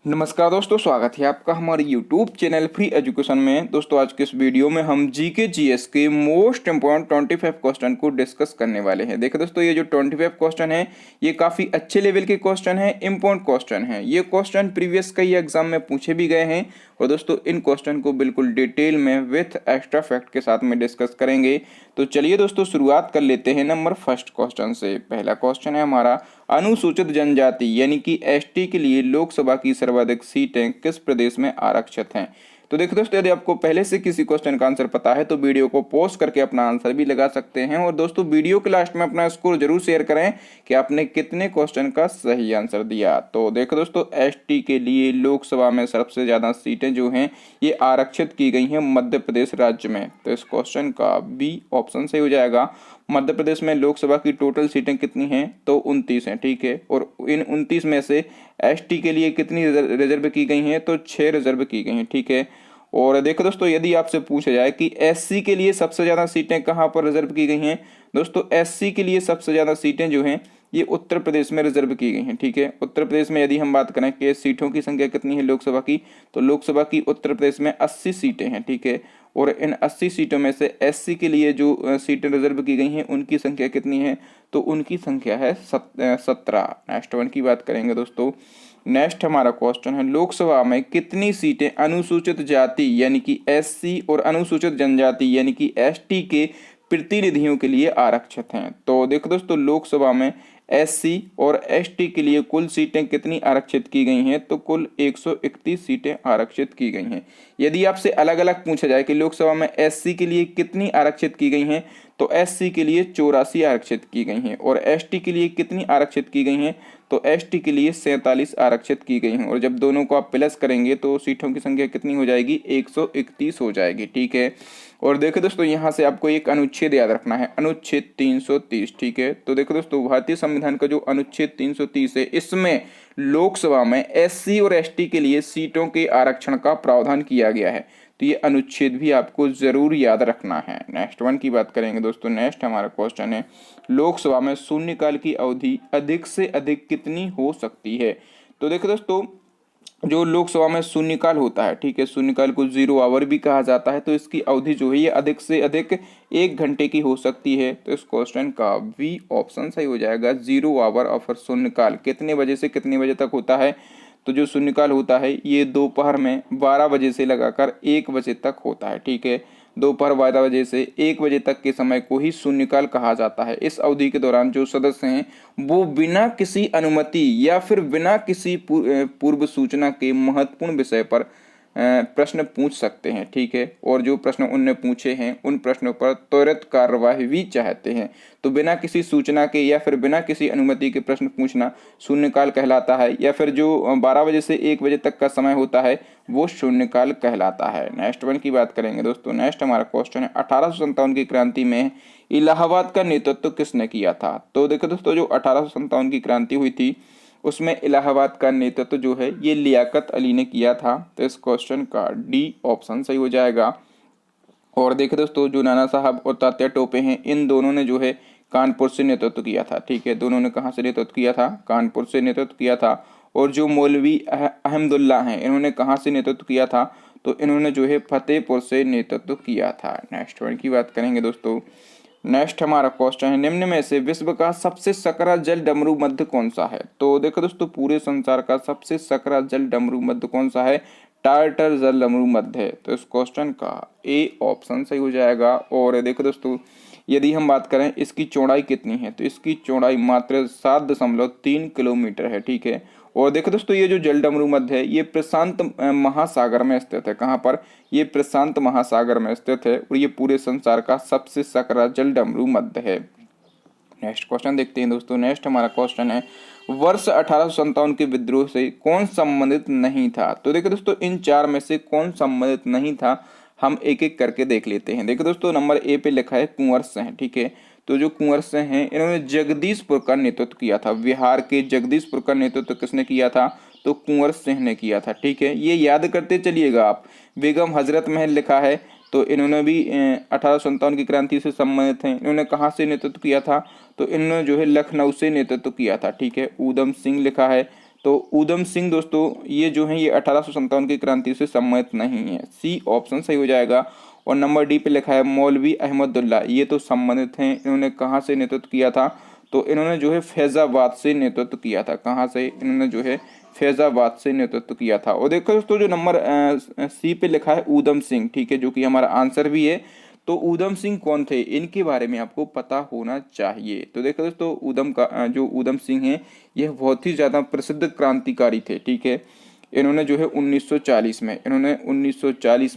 नमस्कार दोस्तों, स्वागत है आपका हमारे YouTube चैनल फ्री एजुकेशन में। दोस्तों आज के इस वीडियो में हम जीके जीएस के मोस्ट इम्पोर्टेंट 25 क्वेश्चन को डिस्कस करने वाले हैं। देखो दोस्तों, ये जो 25 क्वेश्चन है ये काफ़ी अच्छे लेवल के क्वेश्चन है, इम्पोर्टेंट क्वेश्चन है। ये क्वेश्चन प्रीवियस कई एग्जाम में पूछे भी गए हैं और दोस्तों इन क्वेश्चन को बिल्कुल डिटेल में विथ एक्स्ट्रा फैक्ट के साथ में डिस्कस करेंगे। तो चलिए दोस्तों शुरुआत कर लेते हैं नंबर फर्स्ट क्वेश्चन से। पहला क्वेश्चन है हमारा, अनुसूचित जनजाति यानी कि एसटी के लिए लोकसभा की सर्वाधिक सीटें किस प्रदेश में आरक्षित हैं। तो देखो दोस्तों, यदि आपको पहले से किसी क्वेश्चन का आंसर पता है तो वीडियो को पॉज करके अपना आंसर भी लगा सकते हैं। और दोस्तों वीडियो के लास्ट में अपना स्कोर जरूर शेयर करें कि आपने कितने क्वेश्चन का सही आंसर दिया। तो देखो दोस्तों, एसटी के लिए लोकसभा में सबसे ज्यादा सीटें जो हैं ये आरक्षित की गई हैं मध्य प्रदेश राज्य में। तो इस क्वेश्चन का बी ऑप्शन सही हो जाएगा। मध्य प्रदेश में लोकसभा की टोटल सीटें कितनी हैं तो 29 हैं, ठीक है। और इन 29 में से एसटी के लिए कितनी रिजर्व की गई हैं तो 6 रिजर्व की गई हैं, ठीक है। और देखो दोस्तों, यदि आपसे पूछा जाए कि एससी के लिए सबसे ज़्यादा सीटें कहाँ पर रिजर्व की गई हैं, दोस्तों एससी के लिए सबसे ज़्यादा सीटें जो हैं ये उत्तर प्रदेश में रिजर्व की गई हैं, ठीक है। उत्तर प्रदेश में यदि हम बात करें कि सीटों की संख्या कितनी है लोकसभा की, तो लोकसभा की उत्तर प्रदेश में 80 सीटें हैं, ठीक है। और इन 80 सीटों में से एससी के लिए जो सीटें रिजर्व की गई हैं उनकी संख्या कितनी है तो उनकी संख्या है 17। नेक्स्ट वन की बात करेंगे दोस्तों। नेक्स्ट हमारा क्वेश्चन है, लोकसभा में कितनी सीटें अनुसूचित जाति यानी कि एससी और अनुसूचित जनजाति यानी कि एसटी के प्रतिनिधियों के लिए आरक्षित हैं। तो देखो दोस्तों, लोकसभा में एससी और एसटी के लिए कुल सीटें कितनी आरक्षित की गई हैं तो कुल 131 सीटें आरक्षित की गई हैं। यदि आपसे अलग अलग पूछा जाए कि लोकसभा में एससी के लिए कितनी आरक्षित की गई हैं तो एससी के लिए 84 आरक्षित की गई हैं। और एसटी के लिए कितनी आरक्षित की गई हैं तो एसटी के लिए 47 आरक्षित की गई हैं। और जब दोनों को आप प्लस करेंगे तो सीटों की संख्या कितनी हो जाएगी 131 हो जाएगी, ठीक है। और देखो दोस्तों, यहाँ से आपको एक अनुच्छेद याद रखना है, अनुच्छेद 330, ठीक है। तो देखो दोस्तों, भारतीय संविधान का जो अनुच्छेद 330 है इसमें लोकसभा में एससी और एसटी के लिए सीटों के आरक्षण का प्रावधान किया गया है। तो ये अनुच्छेद भी आपको जरूर याद रखना है। नेक्स्ट वन की बात करेंगे दोस्तों। नेक्स्ट हमारा क्वेश्चन है, लोकसभा में शून्यकाल की अवधि अधिक से अधिक कितनी हो सकती है। तो देखो दोस्तों, जो लोकसभा में शून्यकाल होता है, ठीक है, शून्यकाल को 0 आवर भी कहा जाता है। तो इसकी अवधि जो है ये अधिक से अधिक 1 घंटे की हो सकती है। तो इस क्वेश्चन का बी ऑप्शन सही हो जाएगा। 0 आवर ऑफ शून्यकाल कितने बजे से कितने बजे तक होता है तो जो शून्यकाल होता है ये दोपहर में 12 बजे से लगाकर 1 बजे तक होता है, ठीक है। दोपहर 12 बजे से 1 बजे तक के समय को ही शून्यकाल कहा जाता है। इस अवधि के दौरान जो सदस्य हैं वो बिना किसी अनुमति या फिर बिना किसी पूर्व सूचना के महत्वपूर्ण विषय पर प्रश्न पूछ सकते हैं, ठीक है। और जो प्रश्न उनने पूछे हैं उन प्रश्नों पर त्वरित कार्यवाही भी चाहते हैं। तो बिना किसी सूचना के या फिर बिना किसी अनुमति के प्रश्न पूछना शून्यकाल कहलाता है, या फिर जो 12 बजे से 1 बजे तक का समय होता है वो शून्यकाल कहलाता है। नेक्स्ट वन की बात करेंगे दोस्तों। नेक्स्ट हमारा क्वेश्चन है, 1857 की क्रांति में इलाहाबाद का नेतृत्व किसने किया था। तो देखो दोस्तों, जो 1857 की क्रांति हुई थी उसमें इलाहाबाद का नेतृत्व जो है ये लियाकत अली ने किया था। तो इस क्वेश्चन का डी ऑप्शन सही हो जाएगा। और देखो दोस्तों, जो नाना साहब और तात्या टोपे हैं इन दोनों ने जो है कानपुर से नेतृत्व किया था, ठीक है। दोनों ने कहाँ से नेतृत्व किया था, कानपुर से नेतृत्व किया था। और जो मौलवी अहमदुल्ला हैं इन्होंने कहाँ से नेतृत्व किया था तो इन्होंने जो है फतेहपुर से नेतृत्व किया था। नेक्स्ट वन की बात करेंगे दोस्तों। नेक्स्ट हमारा क्वेश्चन है, निम्न में से विश्व का सबसे सकरा जल डमरू मध्य कौन सा है। तो देखो दोस्तों, पूरे संसार का सबसे सकरा जल डमरू मध्य कौन सा है, टार्टर जल डमरू मध्य है। तो इस क्वेश्चन का ए ऑप्शन सही हो जाएगा। और देखो दोस्तों, यदि हम बात करें इसकी चौड़ाई कितनी है तो इसकी चौड़ाई मात्र 7.3 किलोमीटर है, ठीक है। और देखो दोस्तों, ये जो जल डमरू मध्य है ये प्रशांत महासागर में स्थित है। कहाँ पर, ये प्रशांत महासागर में स्थित है और ये पूरे संसार का सबसे सकरा जल डमरू मध्य है। नेक्स्ट क्वेश्चन देखते हैं दोस्तों। नेक्स्ट हमारा क्वेश्चन है, वर्ष 1857 के विद्रोह से कौन संबंधित नहीं था। तो देखो दोस्तों, इन 4 में से कौन संबंधित नहीं था हम एक एक करके देख लेते हैं। देखो दोस्तों, नंबर ए पे लिखा है कुंवर सिंह, ठीक है। तो जो कुंवर सिंह हैं इन्होंने जगदीशपुर का नेतृत्व किया था। बिहार के जगदीशपुर का नेतृत्व किसने किया था तो कुंवर सिंह ने किया था, ठीक है। ये याद करते चलिएगा आप। बेगम हजरत महल लिखा है तो इन्होंने भी 1857 की क्रांति से संबंधित हैं। इन्होंने कहाँ से नेतृत्व किया था तो इन्होंने जो है लखनऊ से नेतृत्व किया था, ठीक है। ऊधम सिंह लिखा है तो ऊधम सिंह दोस्तों ये जो है ये 1857 की क्रांति से संबंधित नहीं है, सी ऑप्शन सही हो जाएगा। और नंबर डी पे लिखा है मौलवी अहमदुल्ला, ये तो संबंधित हैं। इन्होंने कहाँ से नेतृत्व किया था, तो इन्होंने जो है फैजाबाद से नेतृत्व किया था। कहाँ से, इन्होंने जो है फैजाबाद से नेतृत्व किया था। और देखो दोस्तों जो नंबर सी पे लिखा है ऊधम सिंह, ठीक है, जो कि हमारा आंसर भी है। तो ऊधम सिंह कौन थे, इनके बारे में आपको पता होना चाहिए। तो देखो दोस्तों जो ऊधम सिंह है यह बहुत ही ज़्यादा प्रसिद्ध क्रांतिकारी थे, ठीक है। इन्होंने जो है 1940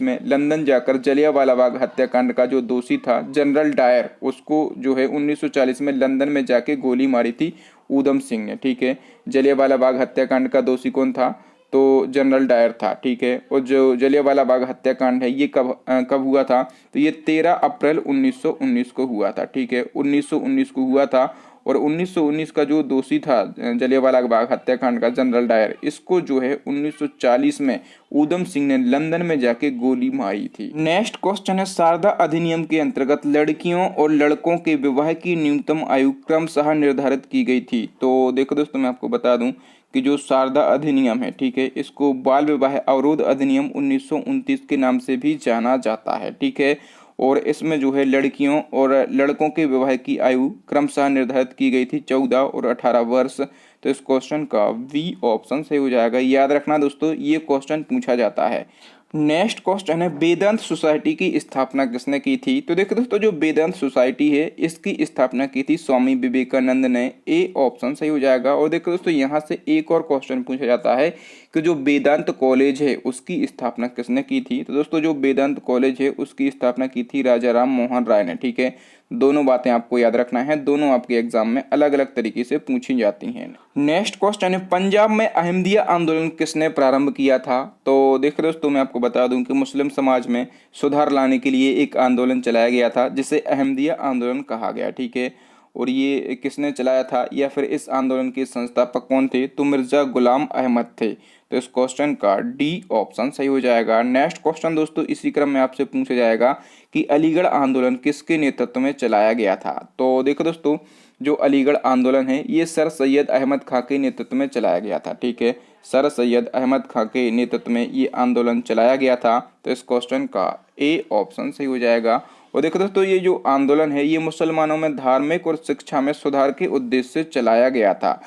में लंदन जाकर जलियांवाला बाग हत्याकांड का जो दोषी था जनरल डायर, उसको जो है 1940 में लंदन में जाके गोली मारी थी ऊधम सिंह ने, ठीक है। जलियांवाला बाग हत्याकांड का दोषी कौन था, तो जनरल डायर था, ठीक है। और जो जलियांवाला बाग हत्याकांड है ये कब हुआ था, तो ये 13 अप्रैल 1919 को हुआ था, ठीक है। 1919 को हुआ था। और 1919 का जो दोषी था जलियांवाला बाग हत्याकांड का जनरल डायर, इसको जो है 1940 में ऊधम सिंह ने लंदन में जाके गोली मारी थी। नेक्स्ट क्वेश्चन है शारदा अधिनियम के अंतर्गत लड़कियों और लड़कों के विवाह की न्यूनतम आयु क्रमशः निर्धारित की गई थी। तो देखो दोस्तों मैं आपको बता दूं कि जो शारदा अधिनियम है, ठीक है, इसको बाल विवाह अवरोध अधिनियम 1929 के नाम से भी जाना जाता है, ठीक है। और इसमें जो है लड़कियों और लड़कों के विवाह की आयु क्रमशः निर्धारित की गई थी 14 और 18 वर्ष। तो इस क्वेश्चन का बी ऑप्शन सही हो जाएगा। याद रखना दोस्तों ये क्वेश्चन पूछा जाता है। नेक्स्ट क्वेश्चन है वेदांत सोसाइटी की स्थापना किसने की थी। तो देखो दोस्तों जो वेदांत सोसाइटी है इसकी स्थापना की थी स्वामी विवेकानंद ने, ए ऑप्शन सही हो जाएगा। और देखो दोस्तों यहाँ से एक और क्वेश्चन पूछा जाता है कि जो वेदांत कॉलेज है उसकी स्थापना किसने की थी। तो दोस्तों जो वेदांत कॉलेज है उसकी स्थापना की थी राजा राम मोहन राय ने, ठीक है। दोनों बातें आपको याद रखना है, दोनों आपके एग्जाम में अलग अलग तरीके से पूछी जाती हैं। नेक्स्ट क्वेश्चन है पंजाब में अहमदिया आंदोलन किसने प्रारंभ किया था। तो देखो दोस्तों मैं आपको बता दूं कि मुस्लिम समाज में सुधार लाने के लिए एक आंदोलन चलाया गया था जिसे अहमदिया आंदोलन कहा गया, ठीक है। और ये किसने चलाया था या फिर इस आंदोलन के संस्थापक कौन थे, तो मिर्जा गुलाम अहमद थे। तो इस क्वेश्चन का डी ऑप्शन सही हो जाएगा। नेक्स्ट क्वेश्चन दोस्तों इसी क्रम में आपसे पूछा जाएगा कि अलीगढ़ आंदोलन किसके नेतृत्व में चलाया गया था। तो देखो दोस्तों जो अलीगढ़ आंदोलन है ये सर सैयद अहमद खां के नेतृत्व में चलाया गया था, ठीक है। सर सैयद अहमद खां के नेतृत्व में ये आंदोलन चलाया गया था। तो इस क्वेश्चन का ए ऑप्शन सही हो जाएगा। और देखो दोस्तों ये जो आंदोलन है ये मुसलमानों में धार्मिक और शिक्षा में सुधार के उद्देश्य से चलाया गया था।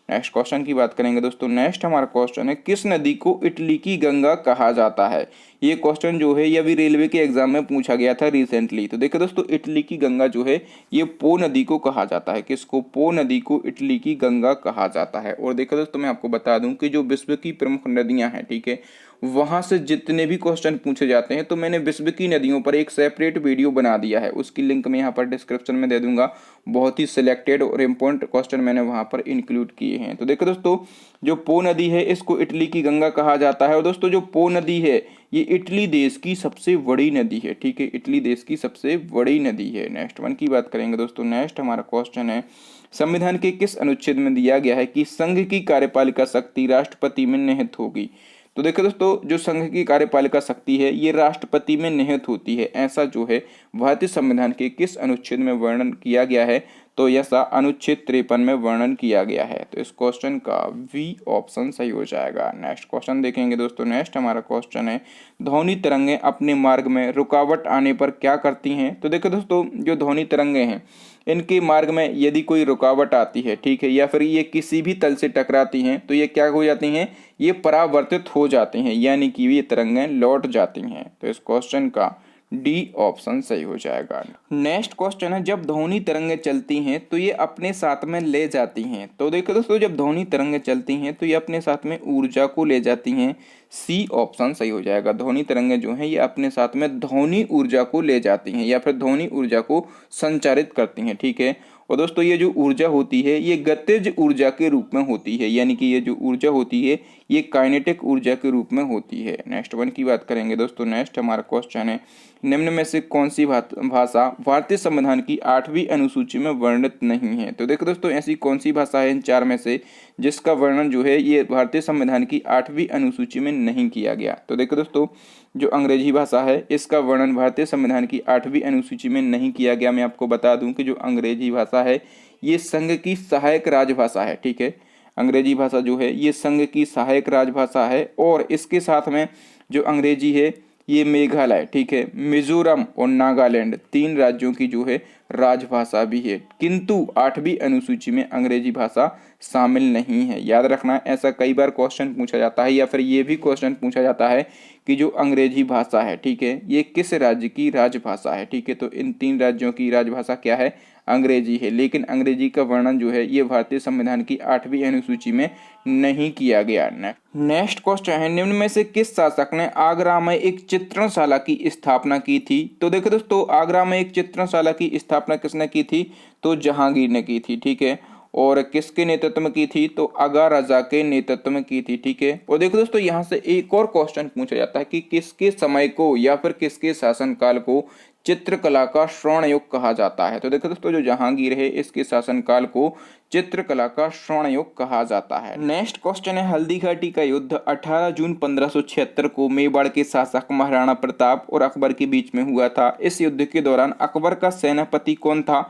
नेक्स्ट क्वेश्चन की बात करेंगे दोस्तों। नेक्स्ट हमारा क्वेश्चन है किस नदी को इटली की गंगा कहा जाता है। ये क्वेश्चन जो है ये अभी रेलवे के एग्जाम में पूछा गया था रिसेंटली। तो देखो दोस्तों इटली की गंगा जो है ये पो नदी को कहा जाता है। किसको, पो नदी को इटली की गंगा कहा जाता है। और देखो दोस्तों मैं आपको बता दूं कि जो विश्व की प्रमुख नदियां हैं, ठीक है, वहां से जितने भी क्वेश्चन पूछे जाते हैं तो मैंने विश्व की नदियों पर एक सेपरेट वीडियो बना दिया है, उसकी लिंक मैं यहाँ पर डिस्क्रिप्शन में दे दूंगा। बहुत ही सिलेक्टेड और इम्पोर्टेंट क्वेश्चन मैंने वहां पर इंक्लूड किए हैं। तो देखो दोस्तों जो पो नदी है इसको इटली की गंगा कहा जाता है। और दोस्तों जो पो नदी है ये इटली देश की सबसे बड़ी नदी है, ठीक है, इटली देश की सबसे बड़ी नदी है। नेक्स्ट वन की बात करेंगे दोस्तों। नेक्स्ट हमारा क्वेश्चन है संविधान के किस अनुच्छेद में दिया गया है कि संघ की कार्यपालिका शक्ति राष्ट्रपति में निहित होगी। तो देखो दोस्तों जो संघ की कार्यपालिका शक्ति है ये राष्ट्रपति में निहित होती है, ऐसा जो है भारतीय संविधान के किस अनुच्छेद में वर्णन किया गया है। तो ऐसा अनुच्छेद 53 में वर्णन किया गया है। तो इस क्वेश्चन का वी ऑप्शन सही हो जाएगा। नेक्स्ट क्वेश्चन देखेंगे दोस्तों। नेक्स्ट हमारा क्वेश्चन है ध्वनि तरंगें अपने मार्ग में रुकावट आने पर क्या करती हैं। तो देखो दोस्तों जो ध्वनि तरंगें हैं इनके मार्ग में यदि कोई रुकावट आती है, ठीक है, या फिर ये किसी भी तल से टकराती हैं तो ये क्या हो जाती हैं, ये परावर्तित हो जाती हैं, यानी कि ये तरंगें लौट जाती हैं। तो इस क्वेश्चन का डी ऑप्शन सही हो जाएगा। नेक्स्ट क्वेश्चन है जब ध्वनि तरंगें चलती हैं तो ये अपने साथ में ले जाती हैं। तो देखो दोस्तों जब ध्वनि तरंगें चलती हैं तो ये अपने साथ में ऊर्जा को ले जाती हैं, सी ऑप्शन सही हो जाएगा। ध्वनि तरंगें जो हैं ये अपने साथ में ध्वनि ऊर्जा को ले जाती हैं या फिर ध्वनि ऊर्जा को संचारित करती हैं, ठीक है। और दोस्तों ये जो ऊर्जा होती है ये गतिज ऊर्जा के रूप में होती है, यानी कि ये जो ऊर्जा होती है ये काइनेटिक ऊर्जा के रूप में होती है। नेक्स्ट वन की बात करेंगे दोस्तों। नेक्स्ट हमारा क्वेश्चन है निम्न में से कौन सी भाषा भारतीय संविधान की 8वीं अनुसूची में वर्णित नहीं है। तो देखो दोस्तों ऐसी कौन सी भाषा है इन चार में से जिसका वर्णन जो है ये भारतीय संविधान की 8वीं अनुसूची में नहीं किया गया। तो देखो दोस्तों जो अंग्रेजी भाषा है इसका वर्णन भारतीय संविधान की 8वीं अनुसूची में नहीं किया गया। मैं आपको बता दूं कि जो अंग्रेजी भाषा है ये संघ की सहायक राजभाषा है, ठीक है। अंग्रेजी भाषा जो है ये संघ की सहायक राजभाषा है, और इसके साथ में जो अंग्रेजी है ये मेघालय, ठीक है, मिजोरम और नागालैंड 3 राज्यों की जो है राजभाषा भी है, किंतु 8वीं अनुसूची में अंग्रेजी भाषा शामिल नहीं है। याद रखना, ऐसा कई बार क्वेश्चन पूछा जाता है, या फिर ये भी क्वेश्चन पूछा जाता है कि जो अंग्रेजी भाषा है, ठीक है, ये किस राज्य की राजभाषा है, ठीक है। तो इन 3 राज्यों की राजभाषा क्या है, अंग्रेजी है, लेकिन अंग्रेजी का वर्णन जो है ये भारतीय संविधान की 8वीं अनुसूची में नहीं किया गया। नेक्स्ट क्वेश्चन है, निम्न में से किस शासक ने आगरा में एक चित्रणशाला की स्थापना की थी। तो देखो दोस्तों, आगरा में एक चित्रणशाला की स्थापना किसने की थी, तो जहांगीर ने की थी, ठीक है। और किसके नेतृत्व में की थी, तो आगा रजा के नेतृत्व में की थी, ठीक है। और देखो दोस्तों, यहाँ से एक और क्वेश्चन पूछा जाता है कि किसके समय को या फिर किसके शासनकाल को चित्रकला का स्वर्ण युग कहा जाता है। तो देखो दोस्तों, जो जहांगीर है इसके शासनकाल को चित्रकला का स्वर्ण युग कहा जाता है। नेक्स्ट क्वेश्चन है, हल्दी घाटी का युद्ध 18 जून 1576 को मेवाड़ के शासक महाराणा प्रताप और अकबर के बीच में हुआ था। इस युद्ध के दौरान अकबर का सेनापति कौन था।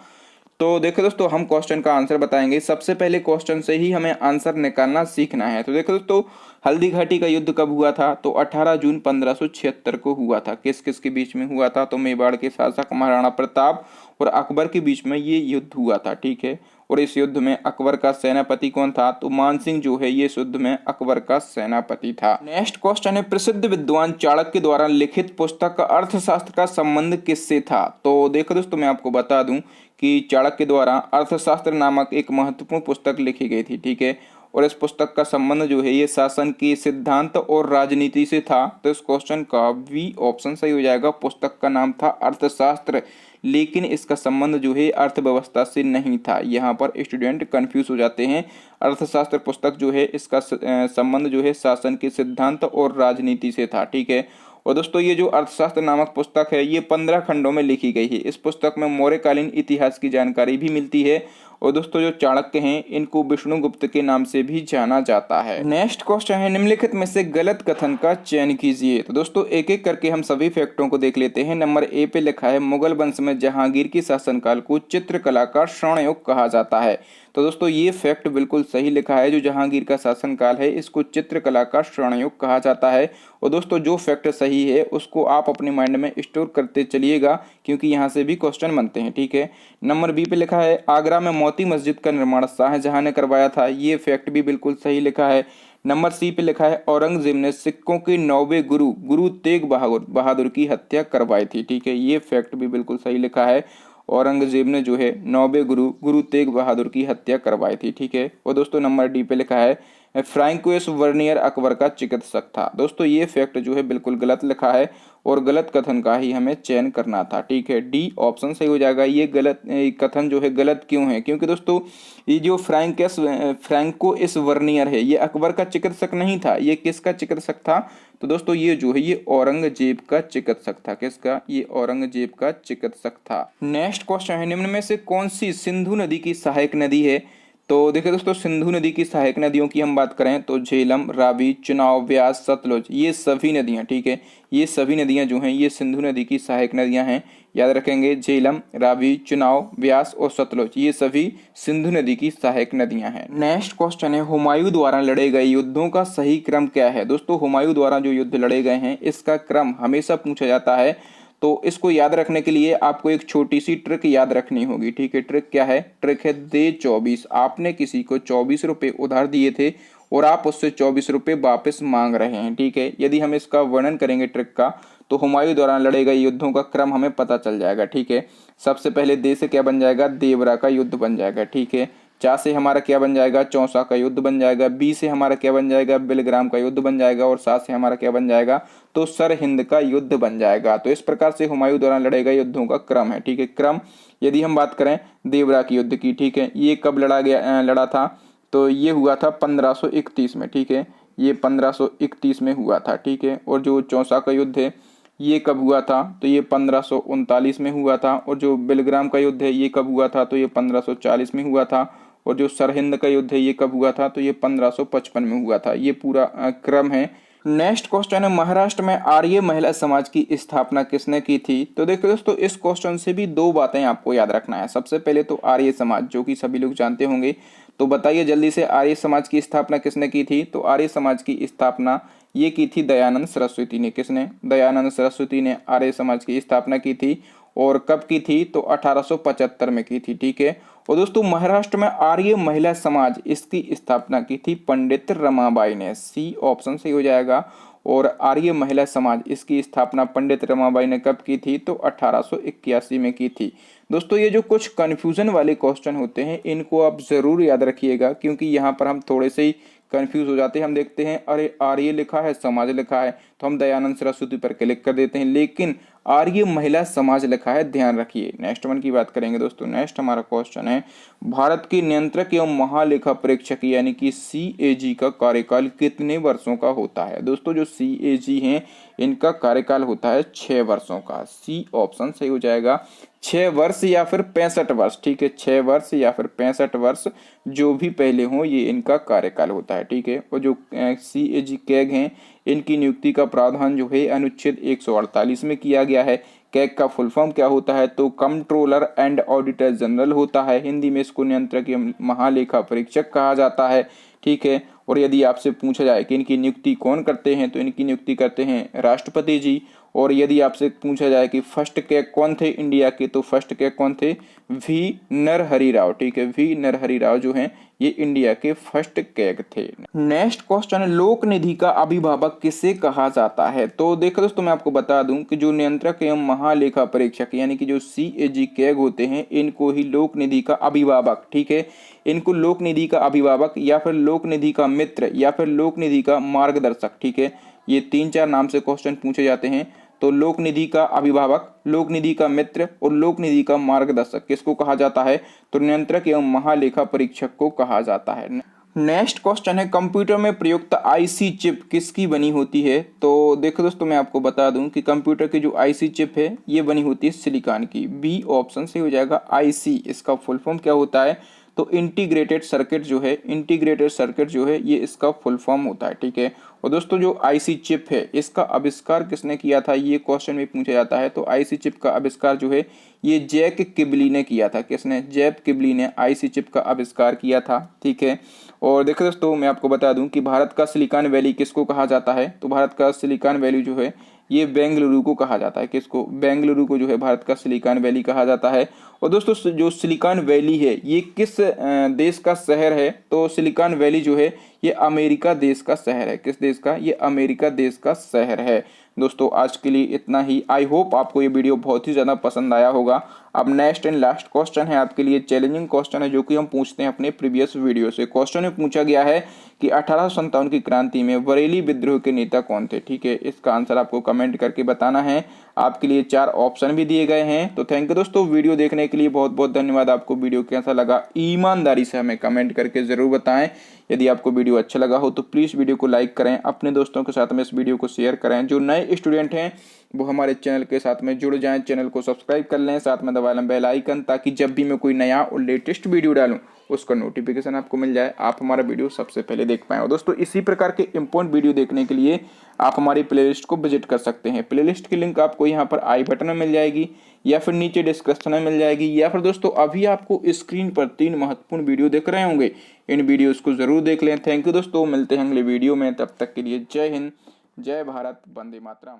तो देखो दोस्तों, हम क्वेश्चन का आंसर बताएंगे। सबसे पहले क्वेश्चन से ही हमें आंसर निकालना सीखना है। तो देखो दोस्तों, हल्दी घाटी का युद्ध कब हुआ था, तो 18 जून 1576 को हुआ था। किस किस के बीच में हुआ था, तो मेवाड़ के शासक महाराणा प्रताप और अकबर के बीच में ये युद्ध हुआ था, ठीक है। और इस युद्ध में अकबर का सेनापति कौन था, तो मानसिंह जो है ये इस युद्ध में अकबर का सेनापति था। नेक्स्ट क्वेश्चन है, प्रसिद्ध विद्वान चाणक्य द्वारा लिखित पुस्तक अर्थशास्त्र का संबंध किससे था। तो देखो दोस्तों, मैं आपको बता दूं कि चाणक्य द्वारा अर्थशास्त्र नामक एक महत्वपूर्ण पुस्तक लिखी गई थी, ठीक है। और इस पुस्तक का संबंध जो है ये शासन के सिद्धांत और राजनीति से था। तो इस क्वेश्चन का बी ऑप्शन सही हो जाएगा। पुस्तक का नाम था अर्थशास्त्र, लेकिन इसका संबंध जो है अर्थव्यवस्था से नहीं था। यहाँ पर स्टूडेंट कंफ्यूज हो जाते हैं। अर्थशास्त्र पुस्तक जो है इसका संबंध जो है शासन के सिद्धांत और राजनीति से था, ठीक है। और दोस्तों, ये जो अर्थशास्त्र नामक पुस्तक है ये 15 खंडों में लिखी गई है। इस पुस्तक में मौर्यकालीन इतिहास की जानकारी भी मिलती है। और दोस्तों, जो चाणक्य हैं इनको विष्णुगुप्त के नाम से भी जाना जाता है। नेक्स्ट क्वेश्चन है, निम्नलिखित में से गलत कथन का चयन कीजिए। तो दोस्तों, एक एक करके हम सभी फैक्टों को देख लेते हैं। नंबर ए पे लिखा है, मुगल वंश में जहांगीर की शासनकाल को चित्रकला का स्वर्ण युग कहा जाता है। तो दोस्तों, ये फैक्ट बिल्कुल सही लिखा है। जो जहांगीर का शासनकाल है इसको चित्रकला का स्वर्ण युग कहा जाता है। और दोस्तों, जो फैक्ट सही है उसको आप अपने माइंड में स्टोर करते चलिएगा, क्योंकि यहाँ से भी क्वेश्चन बनते हैं, ठीक है। नंबर बी पे लिखा है, आगरा में मोती मस्जिद का निर्माण शाहजहां ने करवाया था। ये फैक्ट भी बिल्कुल सही लिखा है। नंबर सी पे लिखा है, औरंगजेब ने सिखों के 9वें गुरु तेग बहादुर की हत्या करवाई थी, ठीक है। ये फैक्ट भी बिल्कुल सही लिखा है। औरंगजेब ने जो है 9वें गुरु तेग बहादुर की हत्या करवाई थी, ठीक है। और दोस्तों, नंबर डी पे लिखा है, फ्रैंकोइस वर्नियर अकबर का चिकित्सक था। दोस्तों, ये फैक्ट जो है बिल्कुल गलत लिखा है और गलत कथन का ही हमें चयन करना था, ठीक है। डी ऑप्शन सही हो जाएगा। ये गलत कथन जो है गलत क्यों है, क्योंकि दोस्तों ये जो फ्रैंकोइस वर्नियर है ये अकबर का चिकित्सक नहीं था। ये किसका चिकित्सक था, तो दोस्तों ये जो है ये औरंगजेब का चिकित्सक था। किसका, ये औरंगजेब का चिकित्सक था। नेक्स्ट क्वेश्चन है, निम्न में से कौन सी सिंधु नदी की सहायक नदी है। तो देखिए दोस्तों, सिंधु नदी की सहायक नदियों की हम बात करें तो झेलम, रावी, चुनाव, व्यास, सतलुज, ये सभी नदियां, ठीक है, ये सभी नदियां जो हैं ये सिंधु नदी की सहायक नदियां हैं। याद रखेंगे, झेलम, रावी, चुनाव, व्यास और सतलुज ये सभी सिंधु नदी की सहायक नदियां हैं। नेक्स्ट क्वेश्चन है, हुमायूं द्वारा लड़े गए युद्धों का सही क्रम क्या है। दोस्तों, हुमायूं द्वारा जो युद्ध लड़े गए हैं इसका क्रम हमेशा पूछा जाता है। तो इसको याद रखने के लिए आपको एक छोटी सी ट्रिक याद रखनी होगी, ठीक है। ट्रिक क्या है, ट्रिक है दे 24। आपने किसी को 24 रुपये उधार दिए थे और आप उससे 24 रुपये वापस मांग रहे हैं, ठीक है। यदि हम इसका वर्णन करेंगे ट्रिक का, तो हुमायूं द्वारा लड़े गए युद्धों का क्रम हमें पता चल जाएगा, ठीक है। सबसे पहले दे से क्या बन जाएगा, देवरा का युद्ध बन जाएगा, ठीक है। चा से हमारा क्या बन जाएगा, चौसा का युद्ध बन जाएगा। बी से हमारा क्या बन जाएगा, बिलग्राम का युद्ध बन जाएगा। और सा से हमारा क्या बन जाएगा, तो सरहिंद का युद्ध बन जाएगा। तो इस प्रकार से हुमायूं द्वारा लड़े गए युद्धों का क्रम है, ठीक है। क्रम यदि हम बात करें देवरा के युद्ध की, ठीक है, ये कब लड़ा था, तो ये हुआ था 1531 में, ठीक है। ये 1531 में हुआ था, ठीक है। और जो चौसा का युद्ध है ये कब हुआ था, तो ये 1539 में हुआ था। और जो बिलग्राम का युद्ध है ये कब हुआ था, तो ये 1540 में हुआ था। और जो सरहिंद का युद्ध है ये कब हुआ था, तो ये 1555 में हुआ था। ये पूरा क्रम है। नेक्स्ट क्वेश्चन है, महाराष्ट्र में आर्य महिला समाज की स्थापना किसने की थी। तो देखो दोस्तों, इस क्वेश्चन से भी दो बातें आपको याद रखना है। सबसे पहले तो आर्य समाज जो कि सभी लोग जानते होंगे, तो बताइए जल्दी से, आर्य समाज की स्थापना किसने की थी? तो आर्य समाज की स्थापना ये की थी दयानंद सरस्वती ने। किसने? दयानंद सरस्वती ने आर्य समाज की स्थापना की थी। और कब की थी? तो 1875 में की थी। ठीक है। और दोस्तों महाराष्ट्र में आर्य महिला समाज, इसकी स्थापना की थी पंडित रमाबाई ने। सी ऑप्शन सही हो जाएगा। और आर्य महिला समाज, इसकी स्थापना पंडित रमाबाई ने कब की थी? तो 1881 में की थी। दोस्तों ये जो कुछ कंफ्यूजन वाले क्वेश्चन होते हैं इनको आप जरूर याद रखिएगा, क्योंकि यहाँ पर हम थोड़े से ही कंफ्यूज हो जाते हैं। हम देखते हैं अरे आर्य लिखा है, समाज लिखा है, तो हम दयानंद सरस्वती पर क्लिक कर देते हैं, लेकिन आर्य महिला समाज लिखा है, ध्यान रखिए। नेक्स्ट वन की बात करेंगे दोस्तों। नेक्स्ट हमारा क्वेश्चन है, भारत के नियंत्रक एवं महालेखा परीक्षक यानी कि CAG का कार्यकाल कितने वर्षों का होता है? दोस्तों जो CAG हैं इनका कार्यकाल होता है 6 वर्षों का। सी ऑप्शन सही हो जाएगा। 6 वर्ष या फिर 65 वर्ष। ठीक है, 6 वर्ष या फिर 65 वर्ष, जो भी पहले हो ये इनका कार्यकाल होता है। ठीक है। और जो CAG कैग हैं इनकी नियुक्ति का प्रावधान जो है अनुच्छेद 148 में किया गया है। कैग का फुल फॉर्म क्या होता है? तो कंट्रोलर एंड ऑडिटर जनरल होता है। हिंदी में इसको नियंत्रक एवं महालेखा परीक्षक कहा जाता है। ठीक है। और यदि आपसे पूछा जाए कि इनकी नियुक्ति कौन करते हैं, तो इनकी नियुक्ति करते हैं राष्ट्रपति जी। और यदि आपसे पूछा जाए कि फर्स्ट कैग कौन थे इंडिया के, तो फर्स्ट कैग कौन थे? वी नरहरि राव। ठीक है, वी नरहरि राव जो हैं ये इंडिया के फर्स्ट कैग थे। नेक्स्ट क्वेश्चन, लोक निधि का अभिभावक किसे कहा जाता है? तो देखो दोस्तों मैं आपको बता दूं कि जो नियंत्रक एवं महालेखा परीक्षक यानी कि जो CAG कैग होते हैं इनको ही लोक निधि का अभिभावक, ठीक है, इनको लोक निधि का अभिभावक या फिर लोक निधि का मित्र या फिर लोक निधि का मार्गदर्शक, ठीक है, ये 3-4 नाम से क्वेश्चन पूछे जाते हैं। तो लोक निधि का अभिभावक, लोक निधि का मित्र और लोक निधि का मार्गदर्शक किसको कहा जाता है? तो नियंत्रक एवं महालेखा परीक्षक को कहा जाता है। नेक्स्ट क्वेश्चन है, कंप्यूटर में प्रयुक्त IC चिप किसकी बनी होती है? तो देखो दोस्तों मैं आपको बता दूं कि कंप्यूटर की जो IC चिप है ये बनी होती है सिलिकॉन की। बी ऑप्शन से हो जाएगा। IC इसका फुल फॉर्म क्या होता है? तो इंटीग्रेटेड सर्किट जो है, इंटीग्रेटेड सर्किट जो है ये इसका फुल फॉर्म होता है। ठीक है। और दोस्तों जो IC चिप है इसका आविष्कार किसने किया था, ये क्वेश्चन भी पूछा जाता है। तो IC चिप का आविष्कार जो है ये जैक किबली ने किया था। किसने? जैक किबली ने IC चिप का आविष्कार किया था। ठीक है। और देखो दोस्तों मैं आपको बता दूं कि भारत का सिलिकॉन वैली किसको कहा जाता है? तो भारत का सिलिकॉन वैली जो है ये बेंगलुरु को कहा जाता है। किसको? बेंगलुरु को जो है भारत का सिलिकॉन वैली कहा जाता है। और दोस्तों जो सिलिकॉन वैली है ये किस देश का शहर है? तो सिलिकॉन वैली जो है ये अमेरिका देश का शहर है। किस देश का? ये अमेरिका देश का शहर है। दोस्तों आज के लिए इतना ही। आई होप आपको ये वीडियो बहुत ही ज़्यादा पसंद आया होगा। अब नेक्स्ट एंड लास्ट क्वेश्चन है आपके लिए, चैलेंजिंग क्वेश्चन है जो कि हम पूछते हैं अपने प्रीवियस वीडियो से। क्वेश्चन में पूछा गया है कि 1857 की क्रांति में बरेली विद्रोह के नेता कौन थे? ठीक है, इसका आंसर आपको कमेंट करके बताना है। आपके लिए 4 ऑप्शन भी दिए गए हैं। तो थैंक यू दोस्तों, वीडियो देखने के लिए बहुत बहुत धन्यवाद। आपको वीडियो कैसा लगा ईमानदारी से हमें कमेंट करके जरूर बताएं। यदि आपको वीडियो अच्छा लगा हो तो प्लीज़ वीडियो को लाइक करें, अपने दोस्तों के साथ में इस वीडियो को शेयर करें। जो नए स्टूडेंट हैं वो हमारे चैनल के साथ में जुड़ जाएं, चैनल को सब्सक्राइब कर लें, साथ में दबा लें बेल आइकन, ताकि जब भी मैं कोई नया और लेटेस्ट वीडियो डालूं उसका नोटिफिकेशन आपको मिल जाए, आप हमारा वीडियो सबसे पहले देख पाएं। और दोस्तों इसी प्रकार के इंपॉर्टेंट वीडियो देखने के लिए आप हमारी प्लेलिस्ट को विजिट कर सकते हैं। प्लेलिस्ट की लिंक आपको यहाँ पर आई बटन में मिल जाएगी या फिर नीचे डिस्क्रिप्शन में मिल जाएगी, या फिर दोस्तों अभी आपको स्क्रीन पर 3 महत्वपूर्ण वीडियो दिख रहे होंगे, इन वीडियोस को जरूर देख लें। थैंक यू दोस्तों, मिलते हैं अगले वीडियो में, तब तक के लिए जय हिंद, जय भारत, वंदे मातरम।